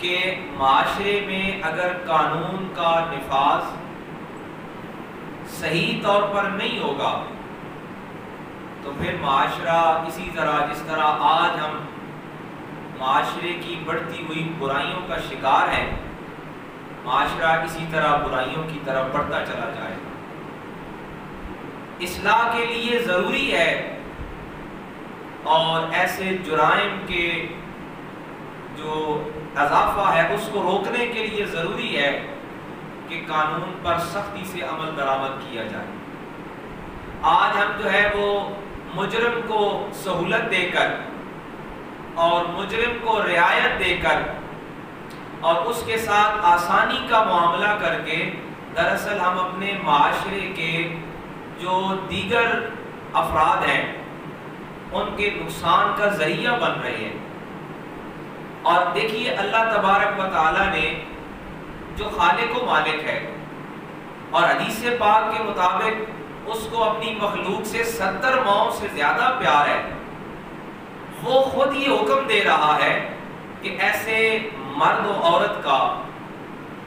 کہ معاشرے میں اگر قانون کا نفاذ صحیح طور پر نہیں ہوگا تو پھر معاشرہ اسی طرح جس طرح آج ہم معاشرے کی بڑھتی ہوئی برائیوں کا شکار ہے، معاشرہ اسی طرح برائیوں کی طرف بڑھتا چلا جائے گا۔ اصلاح کے لیے ضروری ہے اور ایسے جرائم کے جو اضافہ ہے اس کو روکنے کے لیے ضروری ہے کہ قانون پر سختی سے عمل درآمد کیا جائے۔ آج ہم جو ہے وہ مجرم کو سہولت دے کر اور مجرم کو رعایت دے کر اور اس کے ساتھ آسانی کا معاملہ کر کے دراصل ہم اپنے معاشرے کے جو دیگر افراد ہیں ان کے نقصان کا ذریعہ بن رہے ہیں۔ اور دیکھیے اللہ تبارک و تعالیٰ نے جو خالق و مالک ہے اور حدیث پاک کے مطابق اس کو اپنی مخلوق سے 70 ماؤں سے زیادہ پیار ہے، وہ خود یہ حکم دے رہا ہے کہ ایسے مرد و عورت کا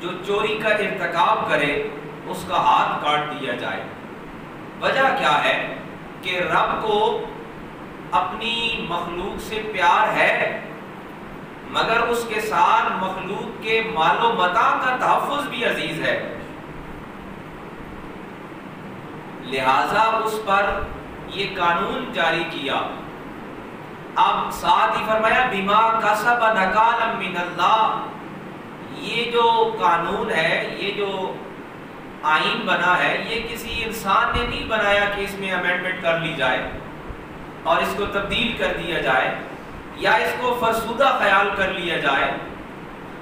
جو چوری کا ارتکاب کرے اس کا ہاتھ کاٹ دیا جائے۔ وجہ کیا ہے کہ رب کو اپنی مخلوق سے پیار ہے مگر اس کے ساتھ مخلوق کے مال و متاع کا تحفظ بھی عزیز ہے، لہذا اس پر یہ قانون جاری کیا۔ اب ساتھ ہی فرمایا بما کسب نکالا من اللہ، یہ جو قانون ہے، یہ جو آئین بنا ہے، یہ کسی انسان نے نہیں بنایا کہ اس میں امینڈمنٹ کر لی جائے اور اس کو تبدیل کر دیا جائے یا اس کو فرسودہ خیال کر لیا جائے۔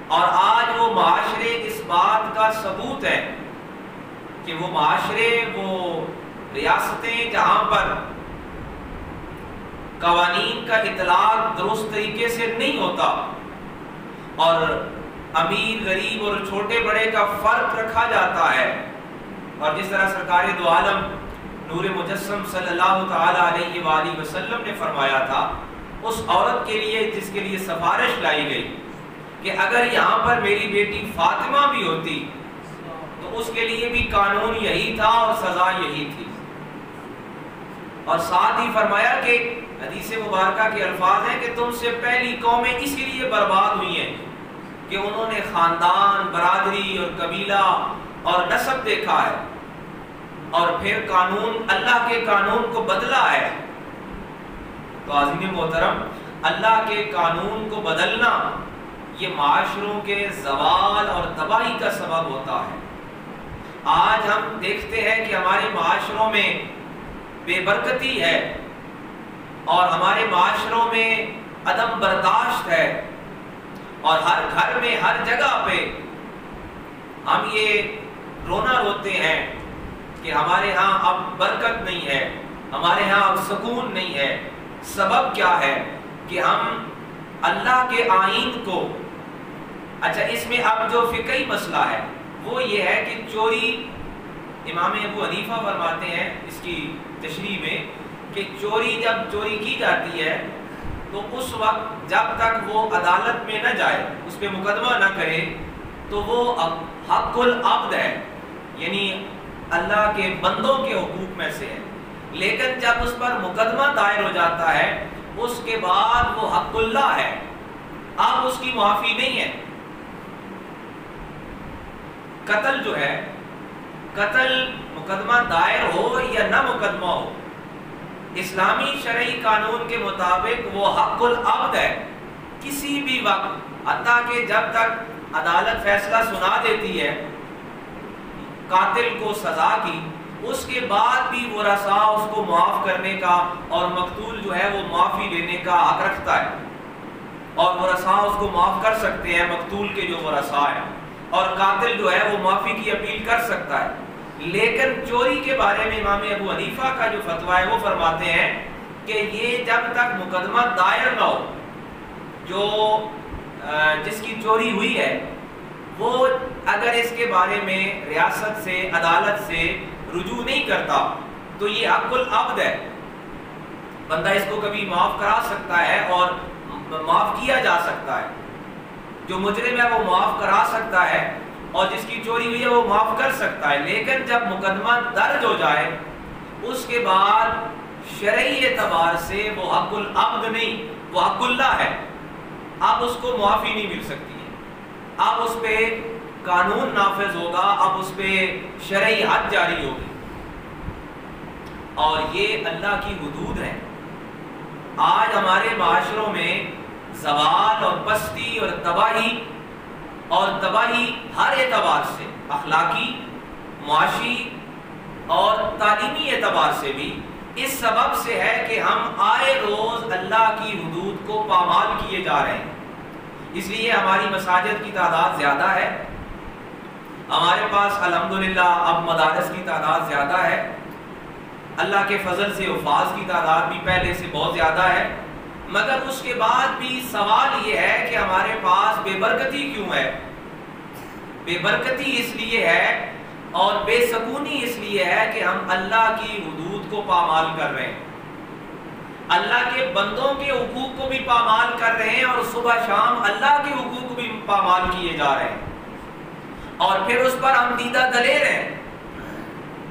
اور آج وہ معاشرے اس بات کا ثبوت ہے کہ وہ معاشرے، وہ ریاستیں جہاں پر قوانین کا اطلاق درست طریقے سے نہیں ہوتا اور امیر غریب اور چھوٹے بڑے کا فرق رکھا جاتا ہے، اور جس طرح سرکار دو عالم نور مجسم صلی اللہ تعالی علیہ وآلہ وسلم نے فرمایا تھا اس عورت کے لیے جس کے لیے سفارش لائی گئی کہ اگر یہاں پر میری بیٹی فاطمہ بھی ہوتی تو اس کے لیے بھی قانون یہی تھا اور سزا یہی تھی۔ اور ساتھ ہی فرمایا کہ حدیث مبارکہ کے الفاظ ہیں کہ تم سے پہلی قومیں اسی لیے برباد ہوئی ہیں کہ انہوں نے خاندان، برادری اور قبیلہ اور نسب دیکھا ہے اور پھر قانون، اللہ کے قانون کو بدلا ہے۔ تو عزیز محترم، اللہ کے قانون کو بدلنا یہ معاشروں کے زوال اور تباہی کا سبب ہوتا ہے۔ آج ہم دیکھتے ہیں کہ ہمارے معاشروں میں بے برکتی ہے اور ہمارے معاشروں میں عدم برداشت ہے، اور ہر گھر میں ہر جگہ پہ ہم یہ رونا روتے ہیں کہ ہمارے ہاں اب برکت نہیں ہے، ہمارے ہاں اب سکون نہیں ہے۔ سبب کیا ہے کہ ہم اللہ کے آئین کو، اچھا اس میں اب جو فقہی مسئلہ ہے وہ یہ ہے کہ چوری، امام ابو حنیفہ فرماتے ہیں اس کی تشریح میں کہ چوری جب چوری کی جاتی ہے تو اس وقت جب تک وہ عدالت میں نہ جائے، اس پہ مقدمہ نہ کرے، تو وہ حق العبد ہے، یعنی اللہ کے بندوں کے حقوق میں سے ہے۔ لیکن جب اس پر مقدمہ دائر ہو جاتا ہے اس کے بعد وہ حق اللہ ہے، اب اس کی معافی نہیں ہے۔ قتل جو ہے، قتل مقدمہ دائر ہو یا نہ مقدمہ ہو، اسلامی شرعی قانون کے مطابق وہ حق العبد ہے۔ کسی بھی وقت، حتیٰ کہ جب تک عدالت فیصلہ سنا دیتی ہے قاتل کو سزا کی، اس کے بعد بھی ورثاء اس کو معاف کرنے کا اور مقتول جو ہے وہ معافی لینے کا حق رکھتا ہے، اور ورثاء اس کو معاف کر سکتے ہیں، مقتول کے جو ورثاء ہیں، اور قاتل جو ہے وہ معافی کی اپیل کر سکتا ہے۔ لیکن چوری کے بارے میں امام ابو حنیفہ کا جو فتویٰ ہے وہ فرماتے ہیں کہ یہ جب تک مقدمہ دائر نہ ہو، جو جس کی چوری ہوئی ہے وہ اگر اس کے بارے میں ریاست سے، عدالت سے رجوع نہیں کرتا تو یہ حق العبد ہے، بندہ اس کو کبھی معاف کرا سکتا ہے اور معاف کیا جا سکتا ہے۔ جو مجرم ہے وہ معاف کرا سکتا ہے اور جس کی چوری ہوئی ہے وہ معاف کر سکتا ہے، لیکن جب مقدمہ درج ہو جائے اس کے بعد شرعی اعتبار سے وہ حق العبد نہیں، وہ حق اللہ ہے، اب اس کو معافی نہیں مل سکتی ہے، اب اس پہ قانون نافذ ہوگا، اب اس پہ شرعی حد جاری ہوگی، اور یہ اللہ کی حدود ہیں۔ آج ہمارے معاشروں میں زوال اور پستی اور تباہی ہر اعتبار سے، اخلاقی، معاشی اور تعلیمی اعتبار سے بھی اس سبب سے ہے کہ ہم آئے روز اللہ کی حدود کو پامال کیے جا رہے ہیں۔ اس لیے ہماری مساجد کی تعداد زیادہ ہے، ہمارے پاس الحمدللہ اب مدارس کی تعداد زیادہ ہے، اللہ کے فضل سے حفاظ کی تعداد بھی پہلے سے بہت زیادہ ہے، مگر اس کے بعد بھی سوال یہ ہے کہ ہمارے پاس بے برکتی کیوں ہے؟ بے برکتی اس لیے ہے اور بے سکونی اس لیے ہے کہ ہم اللہ کی حدود کو پامال کر رہے ہیں، اللہ کے بندوں کے حقوق کو بھی پامال کر رہے ہیں، اور صبح شام اللہ کے حقوق بھی پامال کیے جا رہے ہیں، اور پھر اس پر ہم دیدہ دلیر ہیں۔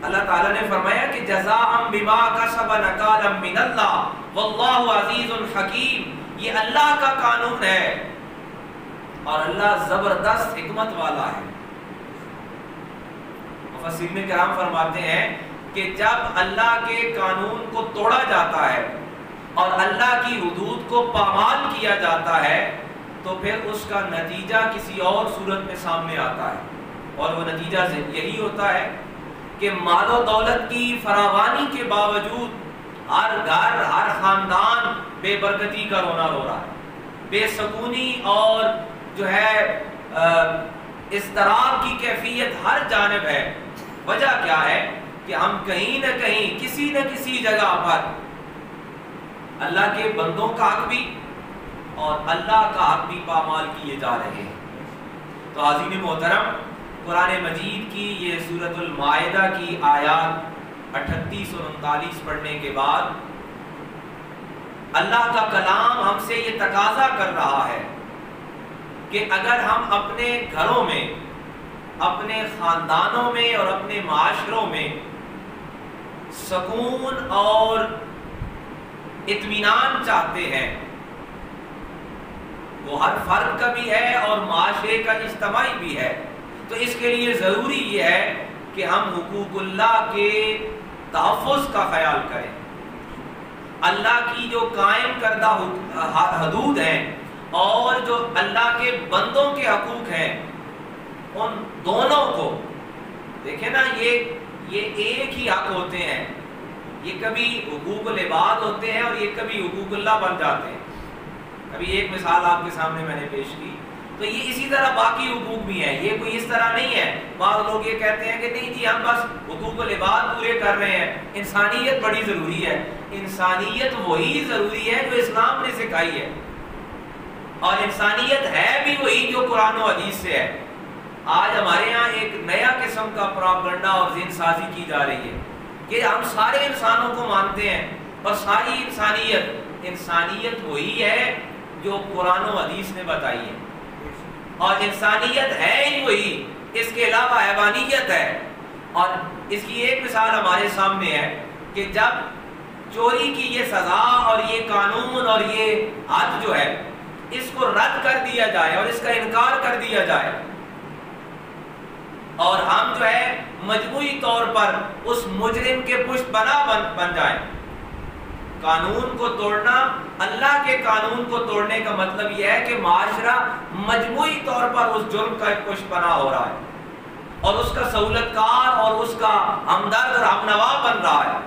اللہ تعالیٰ نے فرمایا کہ جزاء بما کسب نکالا من اللہ واللہ عزیز حکیم، یہ اللہ کا قانون ہے اور اللہ زبردست حکمت والا ہے۔ مفسرین کرام فرماتے ہیں کہ جب اللہ کے قانون کو توڑا جاتا ہے اور اللہ کی حدود کو پامال کیا جاتا ہے تو پھر اس کا نتیجہ کسی اور صورت میں سامنے آتا ہے، اور وہ نتیجہ یہی ہوتا ہے کہ مال و دولت کی فراوانی کے باوجود ہر گھر، ہر خاندان بے برکتی کا رونا رو رہا ہے، بے سکونی اور جو ہے اضطراب کی کیفیت ہر جانب ہے۔ وجہ کیا ہے کہ ہم کہیں نہ کہیں کسی نہ کسی جگہ پر اللہ کے بندوں کا حق بھی اور اللہ کا حق بھی پامال کیے جا رہے ہیں۔ تو حاضرین محترم، قرآن مجید کی یہ سورۃ المائدہ کی آیات 38 اور 39 پڑھنے کے بعد اللہ کا کلام ہم سے یہ تقاضا کر رہا ہے کہ اگر ہم اپنے گھروں میں، اپنے خاندانوں میں اور اپنے معاشروں میں سکون اور اطمینان چاہتے ہیں، وہ ہر فرد کا بھی ہے اور معاشرے کا اجتماعی بھی ہے، تو اس کے لیے ضروری یہ ہے کہ ہم حقوق اللہ کے تحفظ کا خیال کریں۔ اللہ کی جو قائم کردہ حدود ہیں اور جو اللہ کے بندوں کے حقوق ہیں، ان دونوں کو دیکھیں نا، یہ ایک ہی حق ہوتے ہیں، یہ کبھی حقوق العباد ہوتے ہیں اور یہ کبھی حقوق اللہ بن جاتے ہیں۔ ابھی ایک مثال آپ کے سامنے میں نے پیش کی، تو یہ اسی طرح باقی حقوق بھی ہیں، یہ کوئی اس طرح نہیں ہے۔ بعض لوگ یہ کہتے ہیں کہ نہیں جی ہم بس حقوق العباد پورے کر رہے ہیں، انسانیت بڑی ضروری ہے۔ انسانیت وہی ضروری ہے جو اسلام نے سکھائی ہے، اور انسانیت ہے بھی وہی جو قرآن و حدیث سے ہے۔ آج ہمارے ہاں ایک نیا قسم کا پروپیگنڈا اور ذہن سازی کی جا رہی ہے کہ ہم سارے انسانوں کو مانتے ہیں اور ساری انسانیت وہی ہے جو قرآن و حدیث نے بتائی ہے، اور انسانیت ہے ہی وہی، اس کے علاوہ حیوانیت ہے۔ اور اس کی ایک مثال ہمارے سامنے ہے کہ جب چوری کی یہ سزا اور یہ قانون اور یہ حد جو ہے اس کو رد کر دیا جائے اور اس کا انکار کر دیا جائے، اور ہم جو ہے مجموعی طور پر اس مجرم کے پشت بنا بن جائیں۔ قانون کو توڑنا، اللہ کے قانون کو توڑنے کا مطلب یہ ہے کہ معاشرہ مجموعی طور پر اس جرم کا ایک پشت بنا ہو رہا ہے اور اس کا سہولت کار اور اس کا ہمدرد اور ہمنوا بن رہا ہے۔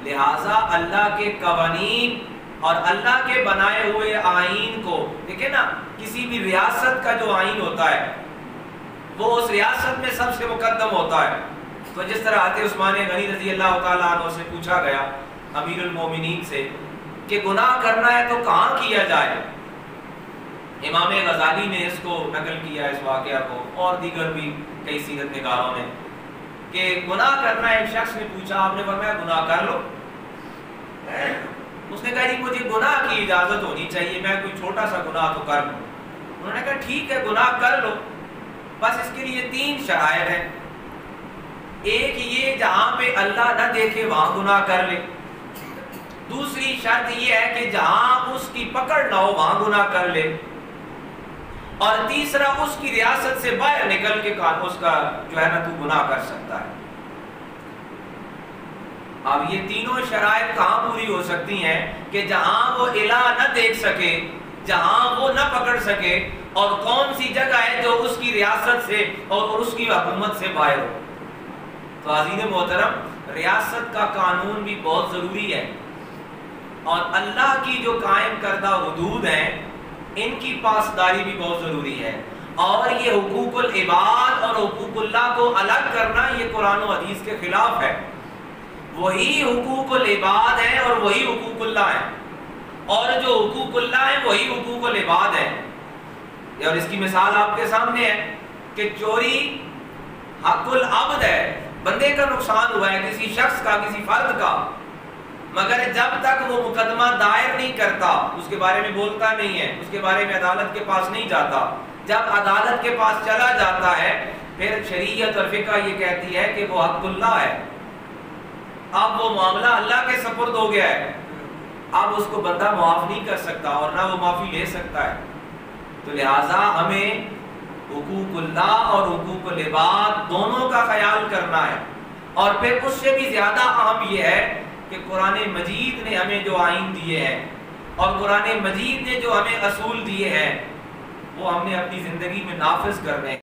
لہٰذا اللہ کے قوانین اور اللہ کے بنائے ہوئے آئین کو دیکھیں نا، کسی بھی ریاست کا جو آئین ہوتا ہے وہ اس ریاست میں سب سے مقدم ہوتا ہے۔ تو جس طرح حضرت عثمان غنی رضی اللہ تعالیٰ عنہ سے پوچھا گیا امیر المومنین سے کہ گناہ کرنا ہے تو کہاں کیا جائے، امام غزالی نے اس کو نقل کیا اس واقعہ کو، اور دیگر بھی کئی سیرت نگاروں نے، کہ گناہ کرنا ہے۔ ایک شخص نے پوچھا، آپ نے فرمایا گناہ کر لو۔ اس نے کہا جی مجھے گناہ کی اجازت ہونی چاہیے، میں کوئی چھوٹا سا گناہ تو کر لوں۔ انہوں نے کہا ٹھیک ہے گناہ کر لو، بس اس کے لیے 3 شرائط ہیں۔ ایک یہ جہاں پہ اللہ نہ دیکھے وہاں گناہ کر لے، دوسری شرط یہ ہے کہ جہاں اس کی پکڑ نہ ہو وہاں گناہ کر لے، اور تیسرا اس کی ریاست سے باہر نکل کے اس کا جو ہے نا تو گناہ کر سکتا ہے۔ اب یہ تینوں شرائط کہاں پوری ہو سکتی ہیں کہ جہاں وہ الہ نہ دیکھ سکے، جہاں وہ نہ پکڑ سکے، اور کون سی جگہ ہے جو اس کی ریاست سے اور اس کی حکومت سے باہر ہو۔ تو عزیز محترم، ریاست کا قانون بھی بہت ضروری ہے، اور اللہ کی جو قائم کردہ حدود ہیں ان کی پاسداری بھی بہت ضروری ہے، اور یہ حقوق العباد اور حقوق اللہ کو الگ کرنا یہ قرآن و حدیث کے خلاف ہے۔ وہی حقوق العباد ہیں اور وہی حقوق اللہ ہیں، اور جو حقوق اللہ ہیں وہی حقوق العباد ہیں۔ اور اس کی مثال آپ کے سامنے ہے کہ چوری حق العبد ہے، بندے کا نقصان ہوا ہے، کسی شخص کا، کسی فرد کا، مگر جب تک وہ مقدمہ دائر نہیں کرتا، اس کے بارے میں بولتا نہیں ہے، اس کے بارے میں عدالت کے پاس نہیں جاتا، جب عدالت کے پاس چلا جاتا ہے پھر شریعت اور فقہ یہ کہتی ہے کہ وہ حق اللہ ہے، اب وہ معاملہ اللہ کے سپرد ہو گیا ہے، اب اس کو بندہ معاف نہیں کر سکتا اور نہ وہ معافی لے سکتا ہے۔ تو لہٰذا ہمیں حقوق اللہ اور حقوق العباد دونوں کا خیال کرنا ہے، اور پھر اس سے بھی زیادہ اہم یہ ہے کہ قرآن مجید نے ہمیں جو آئین دیے ہیں اور قرآن مجید نے جو ہمیں اصول دیے ہیں وہ ہم نے اپنی زندگی میں نافذ کرنے ہیں۔